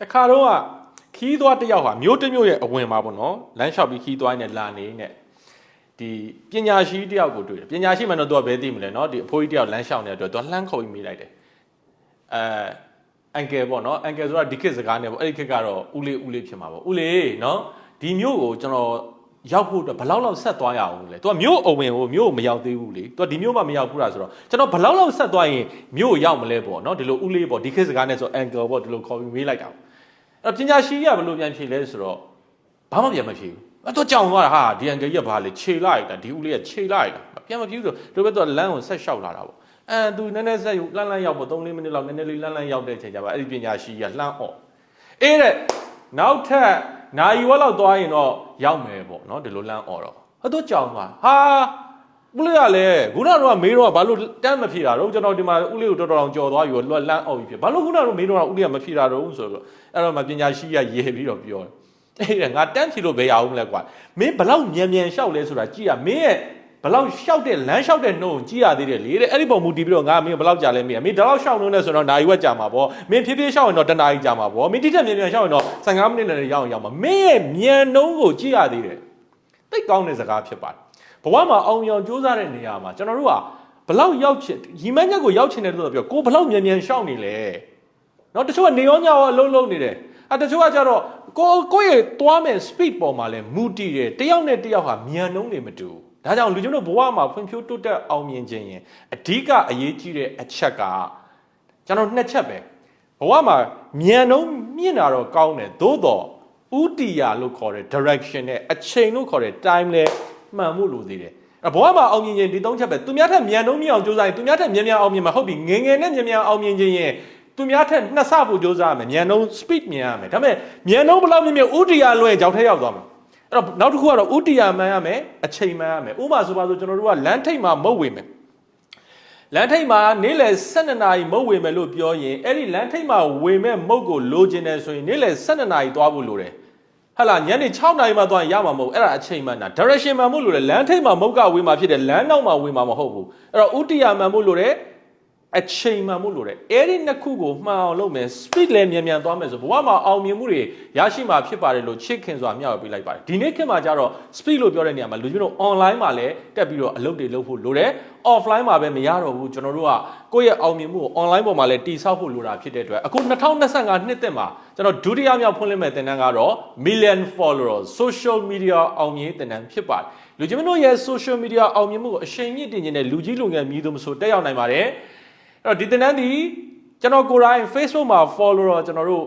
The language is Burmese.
တခါတော့ခီးသွားတယောက်ဟာမျိုးတစ်မျိုးရဲ့အဝင်မှာပေါ့နော်လမ်းလျှောက်ပြီးခီးသွားနေလာနေနဲ့ဒီပညာရှိတယောက်ကိုတွေ့တယ်ပညာရှိမှတော့သူကဘယ်သိမလဲနော်ဒီအဖိုးကြီးတယောက်လမ်းလျှောက်နေတဲ့အတွက်သူကလှမ်းခေါ်ပြီးမိလိုက်တယ်အန်ကယ်ပေါ့နော်အန်ကယ်ဆိုတာဒီခေတ်စကားနဲ့ပေါ့အဲ့ဒီခေတ်ကတော့ဦးလေးဖြစ်မှာပေါ့ဦးလေးနော်ဒီမျိုးကိုကျွန်တော်ရောက်ဖို့အတွက်ဘလောက်လောက်ဆက်သွားရအောင်လဲသူကမျိုးအဝင်ကိုမျိုးကိုမရောက်သေးဘူးလေသူကဒီမျိုးမှမရောက်ဘူးလားဆိုတော့ကျွန်တော်ဘလောက်လောက်ဆက်သွားရင်မျိုးကိုရောက်မလဲပေါ့နော်ဒီလိုဦးလေးပေါ့ဒီခေတ်စကားနဲ့ဆိုအန်ကယ်ပေါ့ဒီလိုခေါ်ပြီးမေးလိုက်တာအဲ့ပညာရှိကဘယ်လိုပြန်ဖြေလဲဆိုတော့ဘာမှပြန်မဖြေဘူးအဲ့တော့ကြောင်သွားတာဟာဒီအန်ကယ်ကြီးကဘာလဲခြေလိုက်တာဒီဦးလေးကခြေလိုက်တာပြန်မဖြေဘူးဆိုတို့ဘက်တော့လမ်းကိုဆက်လျှောက်လာတာပေါ့သူနည်းနည်းဆက်လှမ်းရောက်ပေါ့3-4မိနစ်လောက်နည်းနည်းလေးလှမ်းရောက်တဲ့အချိန်ကျပါအဲ့ဒီပညာရှိကလှမ်းអော့အေးတဲ့နောက်ထပ်နိုင်ဝက်လောက်သွားရင်တော့ရောက်မယ်ပေါ့နော်ဒီလိုလှမ်းអော့တော့အဲ့တော့ကြောင်သွားဟာဦးလေးကလည်းခုနကတော့မေးတော့ဘာလို့တန်းမဖြေတာတော့ကျွန်တော်ဒီမှာဦးလေးကိုတော်တော်ကြော်သွားပြီးတော့လှမ်းអော့ပြီးဖြစ်ဘာလို့ခုနကတော့မေးတော့ဦးလေးကမဖြေတာတော့ဆိုတော့အဲ့တော့မှပညာရှိကရေပြီးတော့ပြောတယ်အဲ့ဒါငါတန်းဖြေလို့ဘယ်ရအောင်မလဲကွာမင်းဘလောက်မြန်လျှောက်လဲဆိုတာကြည့်ရမင်းရဲ့ဘလောက်လျှောက်တဲ့လမ်းလျှောက်တဲ့နှုံးကြည့်ရသေးတယ်လေတဲ့အဲ့ဒီပုံမူတည်ပြီးတော့ငါမင်းဘလောက်ကြာလဲမင်းဒီလောက်လျှောက်နှုံးနဲ့ဆိုတော့နာရီဝက်ကြာမှာပေါ့မင်းဖြည်းဖြည်းလျှောက်ရင်တော့တနာရီကြာမှာပေါ့မင်းတိတက်မြန်လျှောက်ရင်တော့15မိနစ်နဲ့ရောက်မှာမင်းရဲ့မြန်နှုံးကိုကြည့်ရသေးတယ်တိတ်ကောင်းတဲ့စကားဖြစ်ပါတယ်ဘဝမှာအောင်မြင်စူးစမ်းတဲ့နေရာမှာကျွန်တော်တို့ကဘလောက်ရောက်ချင်ရီမန်းချက်ကိုရောက်ချင်တယ်လို့ပြောကိုဘလောက်မြန်လျှောက်နေလဲနော်တချို့ကနေရောညရောအလုံးနေတယ်တချို့ကကြတော့ကိုယ့်ရဲ့သွားမဲ့ speed ပေါ်မှာလဲမူတည်တယ်တယောက်နဲ့တယောက်ဟာမြန်နှုံးနေမတူဒါကြောင့်လူကျွန်တော်ဘဝမှာဖွံ့ဖြိုးတိုးတက်အောင်မြင်ခြင်းရင်အဓိကအရေးကြီးတဲ့အချက်ကကျွန်တော်နှစ်ချက်ပဲဘဝမှာမြန်နှုံးမြင့်တာတော့ကောင်းတယ်သို့တော့ဥတီယာလို့ခေါ်တဲ့ direction နဲ့အချိန်လို့ခေါ်တဲ့ time လဲမှန်မှုလိုသေးတယ်ဘဝမှာအောင်မြင်ခြင်းဒီသုံးချက်ပဲသူများထက်မြန်နှုံးမြင့်အောင်ကြိုးစားရင်သူများထက်မြန်အောင်မြင်မှာဟုတ်ပြီငယ်နဲ့မြန်အောင်မြင်ခြင်းရင်သူများထက်နှစ်ဆပိုကြိုးစားရမယ်မြန်နှုံး speed မြန်ရမယ်ဒါပေမဲ့မြန်နှုံးဘယ်လောက်မြင့်ဥတီယာလွှဲကြောက်ထဲရောက်သွားမှာအဲ့တော့နောက်တစ်ခုကတော့ဥတီယာမှန်ရမယ်အချိန်မှန်ရမယ်ဥပမာဆိုပါဆိုကျွန်တော်တို့ကလမ်းထိပ်မှာမုတ်ဝေမယ်လမ်းထိပ်မှာနေ့လယ်12နာရီမုတ်ဝေမယ်လို့ပြောရင်အဲ့ဒီလမ်းထိပ်မှာဝေမဲ့မုတ်ကိုလိုချင်တယ်ဆိုရင်နေ့လယ်12နာရီသွားဖို့လိုတယ်ဟဟလားညနေ6နာရီမှသွားရင်ရမှာမဟုတ်အဲ့ဒါအချိန်မှန်တာ direction မှန်ဖို့လိုတယ်လမ်းထိပ်မှာမုတ်ကဝေမှာဖြစ်တယ်လမ်းနောက်မှာဝေမှာမဟုတ်ဘူးအဲ့တော့ဥတီယာမှန်ဖို့လိုတယ်အချိန်မှန်မှုလို့တဲ့အဲ့ဒီနှစ်ခုကိုမှန်အောင်လုပ်မယ် speed လည်းမြန်သွားမယ်ဆိုဘဝမှာအောင်မြင်မှုတွေရရှိမှာဖြစ်ပါတယ်လို့ချစ်ခင်စွာမျှဝေပေးလိုက်ပါတယ်ဒီနေ့ခေတ်မှာကျတော့ speed လို့ပြောတဲ့နေရာမှာလူမျိုးတို့ online မှာလည်းတက်ပြီးတော့အလုပ်တွေလုပ်ဖို့လိုတယ် offline မှာပဲမရတော့ဘူးကျွန်တော်တို့ကကိုယ့်ရဲ့အောင်မြင်မှုကို online ပေါ်မှာလည်းတည်ဆောက်ဖို့လိုတာဖြစ်တဲ့အတွက်အခု2025နှစ်သစ်မှာကျွန်တော်ဒုတိယမြောက်ဖွင့်လှစ်မဲ့သင်တန်းကတော့ million followers social media အောင်မြင်သင်တန်းဖြစ်ပါတယ်လူမျိုးတို့ရဲ့ social media အောင်မြင်မှုကိုအရှိန်မြင့်တင်နေတဲ့လူကြီးလူငယ်မြည်သူမဆိုတက်ရောက်နိုင်ပါတယ်အဲ့တော့ဒီသင်တန်းဒီကျွန်တော်ကိုယ်တိုင် Facebook မှာ follower ကျွန်တော်တို့